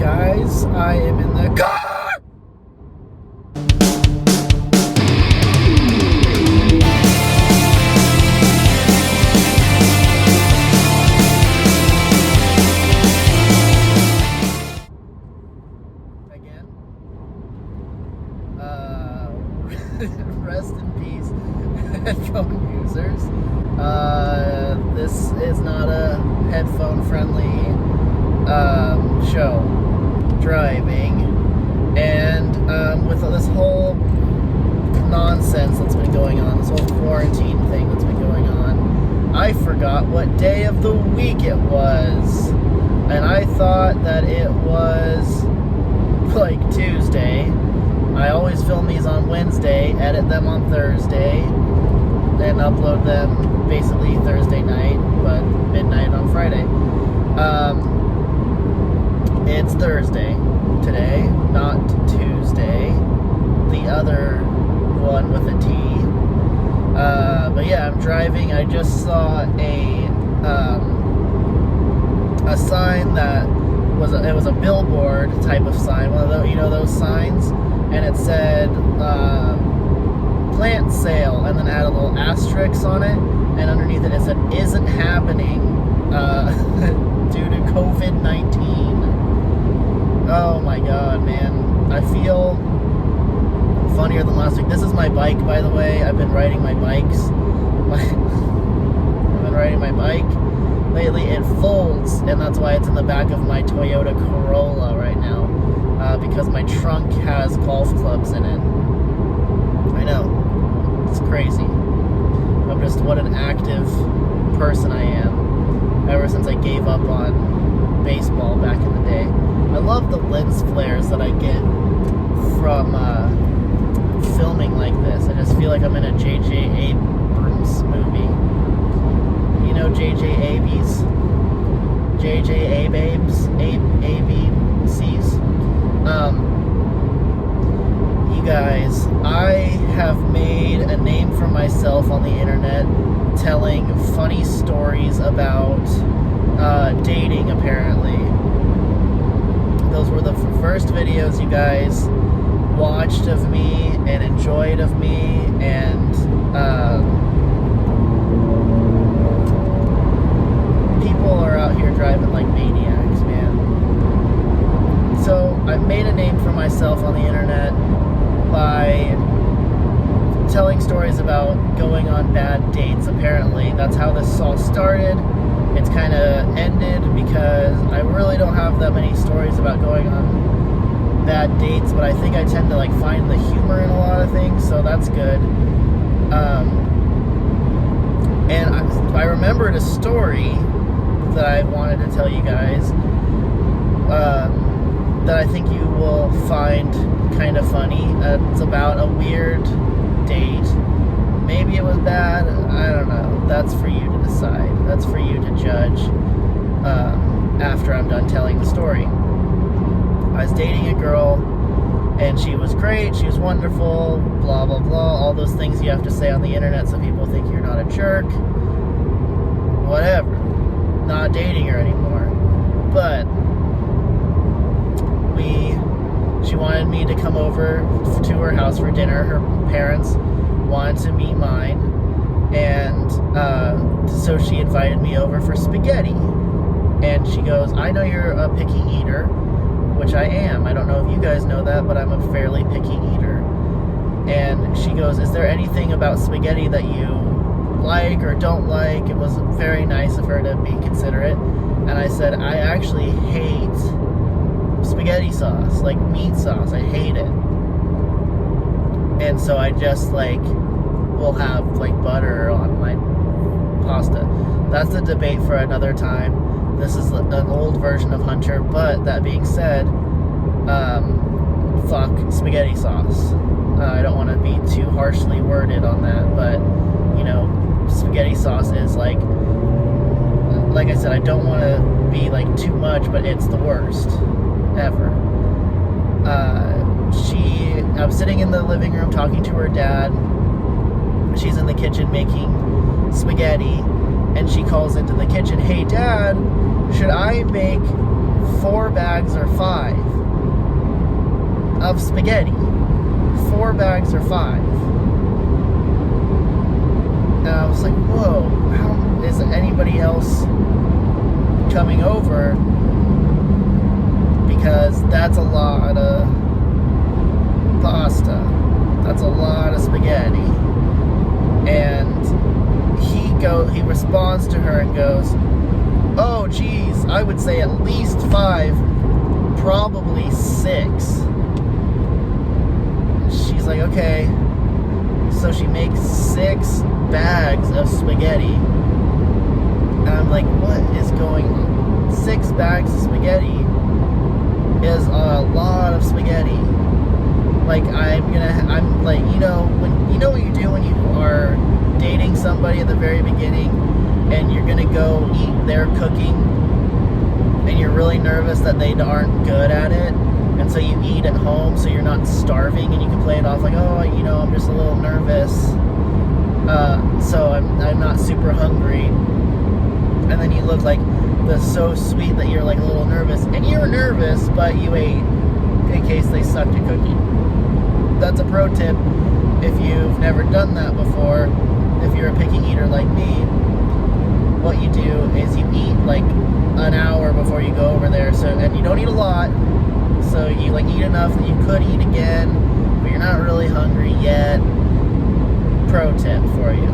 guys, I am in the car! Again. Rest in peace, headphone users. This is not a headphone-friendly show. Driving, and with this whole nonsense that's been going on, this whole quarantine thing that's been going on, I forgot what day of the week it was, and I thought that it was like Tuesday. I always film these on Wednesday, edit them on Thursday, then upload them basically Thursday night, but midnight on Friday. It's Thursday today, not Tuesday, the other one with a T. But yeah, I'm driving. I just saw a sign that was a billboard type of sign, one of those, those signs, and it said plant sale, and then add a little asterisk on it, and underneath it said isn't happening due to COVID-19. Oh my god, man. I feel funnier than last week. This is my bike, by the way. I've been riding my bikes. I've been riding my bike. Lately it folds, and that's why it's in the back of my Toyota Corolla right now. Because my trunk has golf clubs in it. I know. It's crazy. I'm just what an active person I am. Ever since I gave up on baseball back in the day. I love the lens flares that I get from filming like this. I just feel like I'm in a J.J. Abrams movie. You know J.J. Abies? J.J. Ababes? A-B-C's? You guys, I have made a name for myself on the internet telling funny stories about dating, apparently. Those were the first videos you guys watched of me and enjoyed of me, and people are out here driving like maniacs, man. So I've made a name for myself on the internet by telling stories about going on bad dates, apparently. That's how this all started. It's kind of ended because I really don't have that many stories about going on bad dates, but I think I tend to like find the humor in a lot of things, so that's good. And I remembered a story that I wanted to tell you guys that I think you will find kind of funny. It's about a weird date. Maybe it was bad, I don't know. That's for you to decide. That's for you to judge after I'm done telling the story. I was dating a girl, and she was great, she was wonderful, blah, blah, blah, all those things you have to say on the internet so people think you're not a jerk. Whatever. Not dating her anymore. But she wanted me to come over to her house for dinner. Her parents wanted to meet mine, and so she invited me over for spaghetti. And she goes, I know you're a picky eater, which I am. I don't know if you guys know that, but I'm a fairly picky eater. And she goes, is there anything about spaghetti that you like or don't like? It was very nice of her to be considerate. And I said, I actually hate spaghetti sauce, like meat sauce. I hate it. And so I just will have butter on my pasta. That's a debate for another time. This is an old version of Hunter, but that being said, fuck spaghetti sauce. I don't want to be too harshly worded on that, but spaghetti sauce is like I said, I don't want to be too much, but it's the worst ever. I was sitting in the living room talking to her dad. She's in the kitchen making spaghetti, and she calls into the kitchen, hey Dad, should I make 4 bags or 5 of spaghetti. 4 bags or 5. And I was like, whoa, how is anybody else coming over? Because that's a lot of pasta. That's a lot of spaghetti. And he responds to her and goes, oh geez, I would say at least 5, probably 6. She's like, okay. So she makes 6 bags of spaghetti. And I'm like, what is going on? 6 bags of spaghetti is a lot of spaghetti. Like, I'm like, you know what you do when you are dating somebody at the very beginning and you're gonna go eat their cooking and you're really nervous that they aren't good at it, and so you eat at home so you're not starving and you can play it off like, oh, I'm just a little nervous, so I'm not super hungry, and then you look like so sweet that you're like a little nervous, and you're nervous but you ate in case they sucked at cooking. That's a pro tip if you've never done that before. If you're a picky eater like me, what you do is you eat like an hour before you go over there, and you don't eat a lot, so you like eat enough that you could eat again, but you're not really hungry yet. Pro tip for you.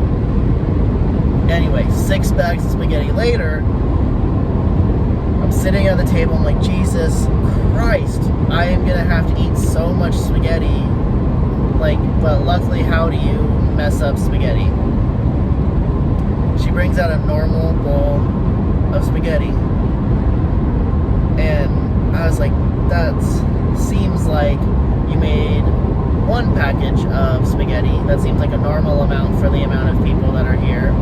Anyway, 6 bags of spaghetti later, I'm sitting at the table, I'm like, Jesus Christ, I am gonna have to eat so much spaghetti. Like, but luckily, how do you mess up spaghetti? She brings out a normal bowl of spaghetti, and I was like, that seems like you made 1 package of spaghetti. That seems like a normal amount for the amount of people that are here.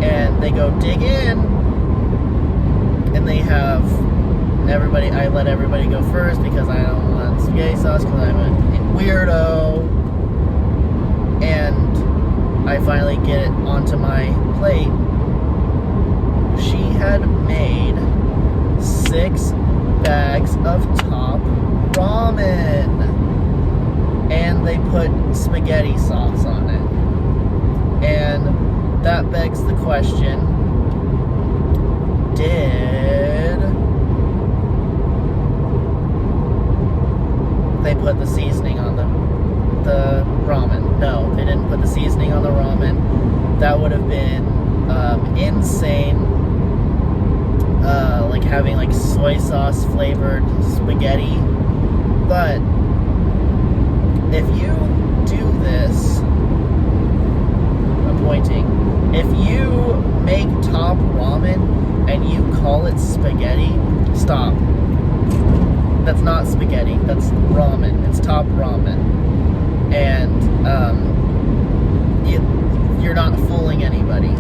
And they go dig in, and they have everybody, I let everybody go first because I don't want spaghetti sauce because I'm a weirdo. And I finally get it onto my plate. She had made 6 bags of top ramen, and they put spaghetti sauce on it. And that begs the question, did they put the seasoning on the ramen? No, they didn't put the seasoning on the ramen. That would have been insane. Like having like soy sauce flavored spaghetti. But if you do this, I'm pointing, if you make top ramen and you call it spaghetti, stop. That's not spaghetti, that's ramen. It's top ramen. And you're not fooling anybody.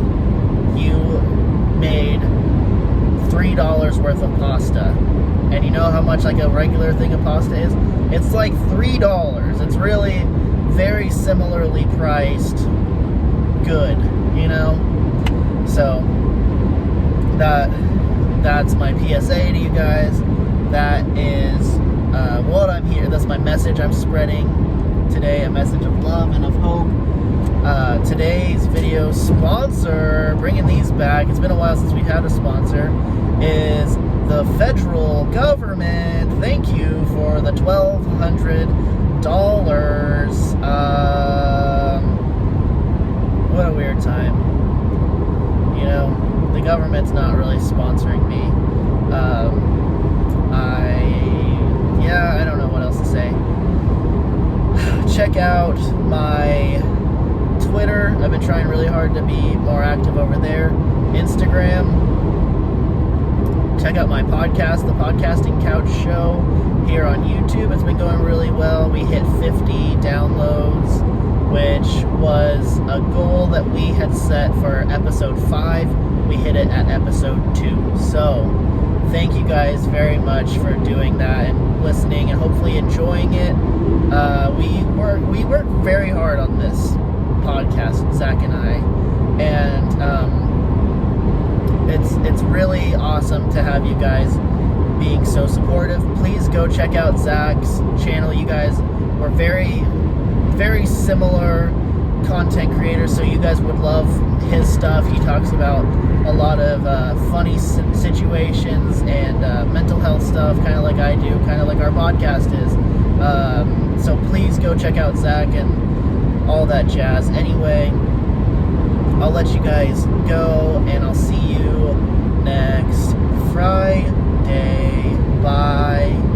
You made $3 worth of pasta. And you know how much like a regular thing of pasta is? It's like $3. It's really very similarly priced good, you know? So that's my PSA to you guys. That is what I'm here. That's my message I'm spreading today, a message of love and of hope. Today's video sponsor, bringing these back, it's been a while since we had a sponsor, is the federal government. Thank you for the $1,200. What a weird time. You know, the government's not really sponsoring me. I don't know what else to say. Check out my Twitter. I've been trying really hard to be more active over there. Instagram. Check out my podcast, The Podcasting Couch Show, here on YouTube. It's been going really well. We hit 50 downloads, which was a goal that we had set for episode 5. We hit it at episode 2. So thank you guys very much for doing that and listening and hopefully enjoying it. We work very hard on this podcast, Zach and I, and it's really awesome to have you guys being so supportive. Please go check out Zach's channel. You guys were very, very similar content creators, so you guys would love his stuff. He talks about a lot of funny situations and mental health stuff, kind of like I do, kind of like our podcast is. So please go check out Zach and all that jazz. Anyway, I'll let you guys go, and I'll see you next Friday. Bye.